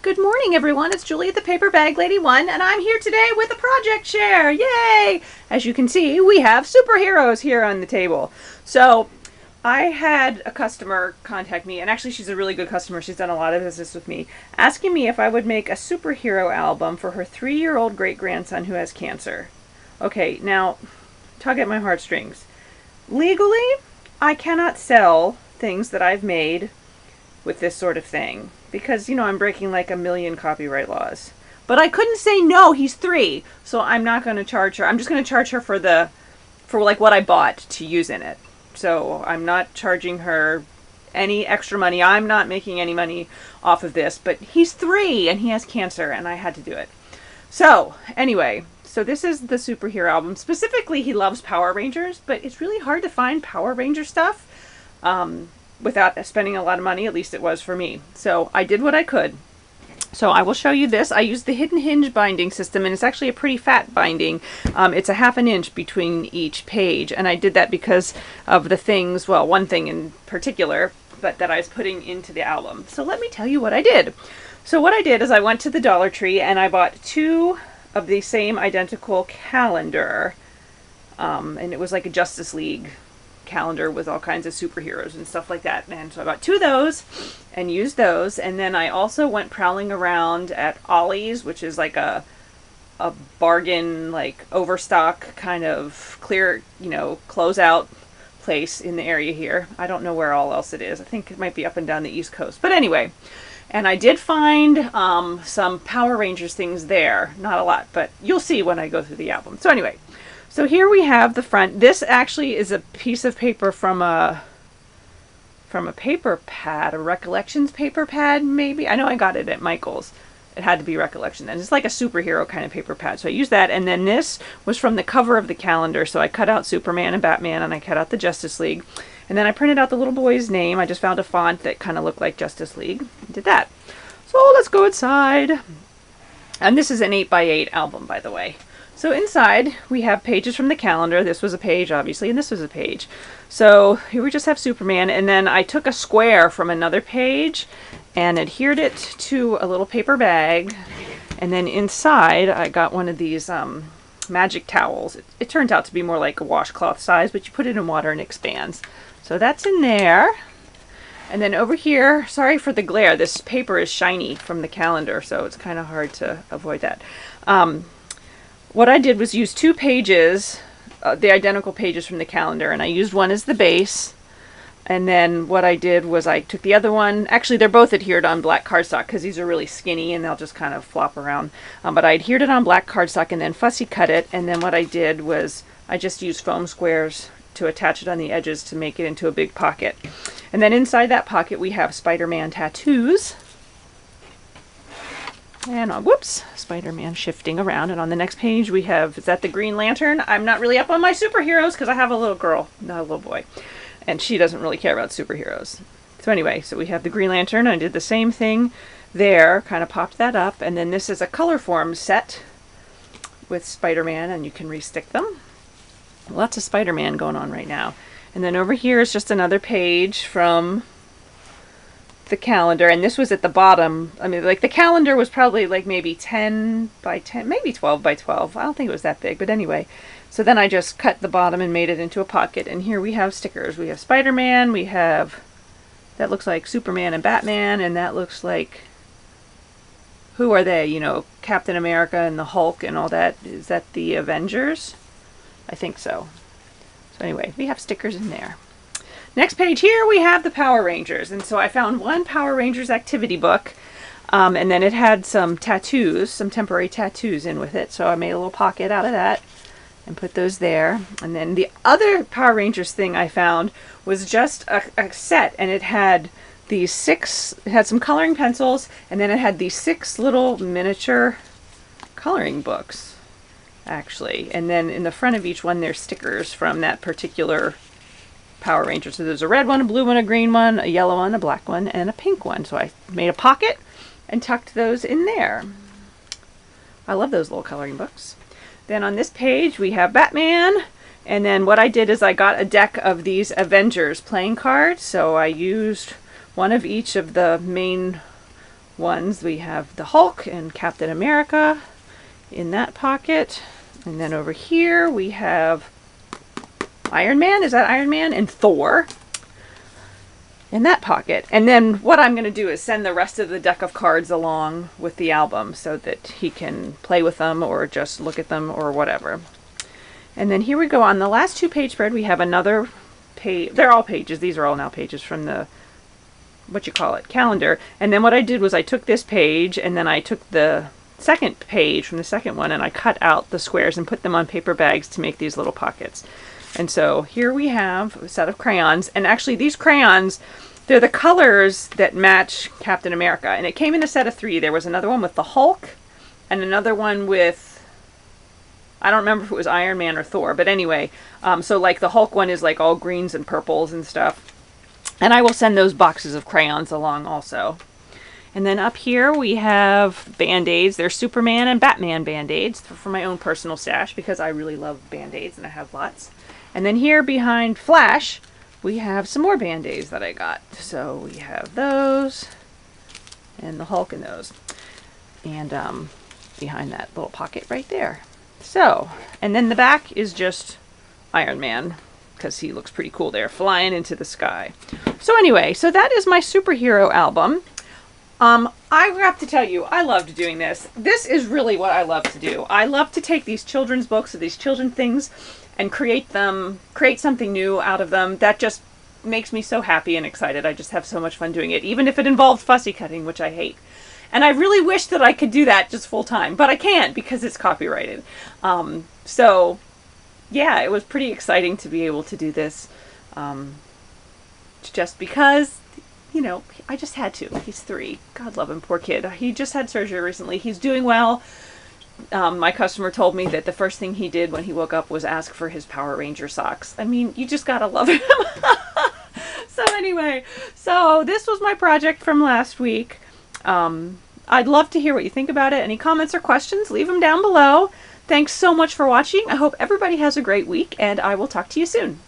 Good morning, everyone. It's Julie, the Paper Bag Lady 1, and I'm here today with a project share. Yay! As you can see, we have superheroes here on the table. So, I had a customer contact me, and actually she's a really good customer. She's done a lot of business with me, asking me if I would make a superhero album for her 3-year-old great-grandson who has cancer. Okay, now, tug at my heartstrings. Legally, I cannot sell things that I've made with this sort of thing because, I'm breaking like 1,000,000 copyright laws. But I couldn't say no, he's 3, so I'm not going to charge her. I'm just going to charge her for like what I bought to use in it. So I'm not charging her any extra money. I'm not making any money off of this, but he's 3 and he has cancer and I had to do it. So anyway, so this is the superhero album. Specifically, he loves Power Rangers, but it's really hard to find Power Ranger stuff without spending a lot of money. At least it was for me. So I did what I could. So I will show you this. I used the Hidden Hinge binding system, and it's actually a pretty fat binding. It's a 1/2 inch between each page, and I did that because of the things, well, one thing in particular, but that I was putting into the album. So let me tell you what I did. So what I did is I went to the Dollar Tree and I bought 2 of the same identical calendar, and it was like a Justice League calendar with all kinds of superheroes and stuff like that. And so I bought 2 of those and used those. And then I also went prowling around at Ollie's, which is like a bargain, like overstock kind of clear, closeout place in the area here. I don't know where all else it is. I think it might be up and down the East Coast. But anyway, and I did find some Power Rangers things there. Not a lot, but you'll see when I go through the album. So anyway, so here we have the front. This actually is a piece of paper from a paper pad, a Recollections paper pad, maybe. I know I got it at Michael's. It had to be Recollection. And it's like a superhero kind of paper pad. So I used that. And then this was from the cover of the calendar. So I cut out Superman and Batman, and I cut out the Justice League. And then I printed out the little boy's name. I just found a font that kind of looked like Justice League. I did that. So let's go inside. And this is an 8x8 album, by the way. So inside we have pages from the calendar. This was a page, obviously, and this was a page. So here we just have Superman, and then I took a square from another page and adhered it to a little paper bag. And then inside I got one of these magic towels. It turns out to be more like a washcloth size, but you put it in water and it expands. So that's in there. And then over here, sorry for the glare, this paper is shiny from the calendar, so it's kind of hard to avoid that. What I did was use 2 pages, the identical pages from the calendar, and I used one as the base. And then what I did was I took the other one. Actually, they're both adhered on black cardstock because these are really skinny and they'll just kind of flop around. But I adhered it on black cardstock and then fussy cut it. And then what I did was I just used foam squares to attach it on the edges to make it into a big pocket. And then inside that pocket we have Spider-Man tattoos. And whoops, Spider-Man shifting around. And on the next page we have, is that the Green Lantern? I'm not really up on my superheroes because I have a little girl, not a little boy. And she doesn't really care about superheroes. So anyway, so we have the Green Lantern. I did the same thing there, kind of popped that up. And then this is a color form set with Spider-Man, and you can restick them. Lots of Spider-Man going on right now. And then over here is just another page from the calendar, and this was at the bottom. I mean, like the calendar was probably like maybe 10 by 10, maybe 12 by 12. I don't think it was that big, but anyway. So then I just cut the bottom and made it into a pocket, and here we have stickers. We have Spider-Man, we have, that looks like Superman and Batman, and that looks like, who are they? Captain America and the Hulk and all that. Is that the Avengers? I think so. So anyway, we have stickers in there. Next page here we have the Power Rangers, and so I found one Power Rangers activity book, and then it had some tattoos, some temporary tattoos in with it, so I made a little pocket out of that and put those there. And then the other Power Rangers thing I found was just a set, and it had these 6, it had some coloring pencils, and then it had these 6 little miniature coloring books, actually. And then in the front of each one there's stickers from that particular Power Ranger. So there's a red one, a blue one, a green one, a yellow one, a black one, and a pink one. So I made a pocket and tucked those in there. I love those little coloring books. Then on this page we have Batman, and then what I did is I got a deck of these Avengers playing cards. So I used one of each of the main ones. We have the Hulk and Captain America in that pocket. And then over here we have Iron Man. Is that Iron Man? And Thor in that pocket. And then what I'm going to do is send the rest of the deck of cards along with the album so that he can play with them or just look at them or whatever. And then here we go. On the last 2 page spread, we have another page. They're all pages. These are all now pages from the, calendar. And then what I did was I took this page and then I took the second page from the second one and I cut out the squares and put them on paper bags to make these little pockets. And so here we have a set of crayons, and actually these crayons, they're the colors that match Captain America, and it came in a set of 3. There was another one with the Hulk and another one with, I don't remember if it was Iron Man or Thor, but anyway, so like the Hulk one is like all greens and purples and stuff, and I will send those boxes of crayons along also. And then up here we have Band-Aids. They're Superman and Batman Band-Aids for my own personal stash because I really love Band-Aids and I have lots. And then here behind Flash, we have some more Band-Aids that I got. So we have those, and the Hulk and those. And behind that little pocket right there. So, and then the back is just Iron Man, because he looks pretty cool there, flying into the sky. So anyway, so that is my superhero album. I have to tell you, I loved doing this. This is really what I love to do. I love to take these children's books or these children things and create something new out of them. That just makes me so happy and excited. I just have so much fun doing it, even if it involves fussy cutting, which I hate. And I really wish that I could do that just full time, but I can't because it's copyrighted. So yeah, it was pretty exciting to be able to do this, just because, you know, I just had to. He's 3. God love him, poor kid. He just had surgery recently. He's doing well. My customer told me that the first thing he did when he woke up was ask for his Power Ranger socks. I mean, you just gotta love him. So anyway, so this was my project from last week. I'd love to hear what you think about it. Any comments or questions, leave them down below. Thanks so much for watching. I hope everybody has a great week, and I will talk to you soon.